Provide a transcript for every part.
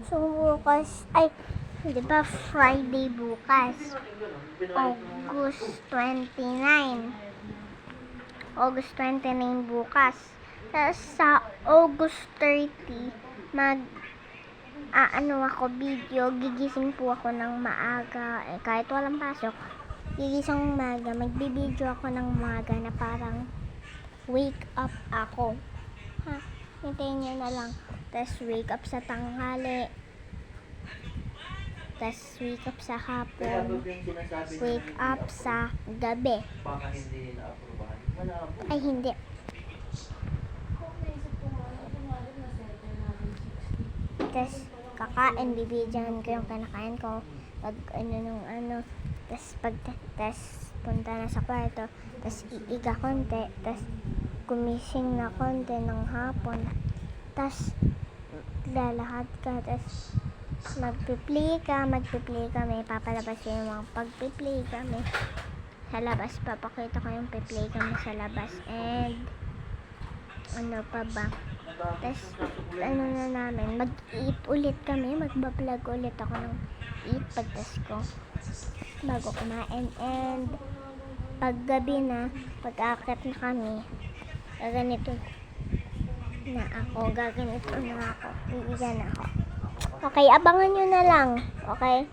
So, bukas, di ba Friday bukas? August 29. August 29 bukas. Tapos sa August 30, ako video, gigising po ako ng maaga, kahit walang pasok, gigising umaga, magbibideo ako ng umaga na parang wake up ako. Hintayin nyo na lang. Tapos wake up sa tanghali, tapos wake up sa hapon, wake up sa gabi. Ay, hindi. Tapos kakain, bibidyohan ko yung kinakain ko. Pag tapos punta na sa kwarto, tapos iiga konti, tapos gumising na konti ng hapon, tapos lalakad ka, tapos magpi-play kami, papalabas ko yung mga pagpi-play kami sa labas, papakita ko yung pi-play kami sa labas, and ano pa ba, tapos na namin, mag-eat ulit kami, magbablog ulit ako ng eat pagtas ko bago kumain, and paggabi na, pag-akit na kami, gaganito na ako, iiga na ako. Okay, abangan nyo na lang. Okay?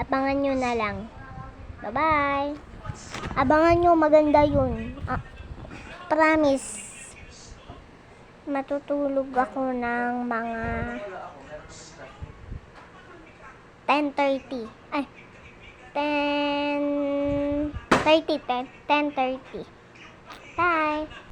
Abangan nyo na lang. Bye-bye. Abangan nyo, maganda yun. Promise. Matutulog ako ng mga 10:30. Ay, 10:30. Bye.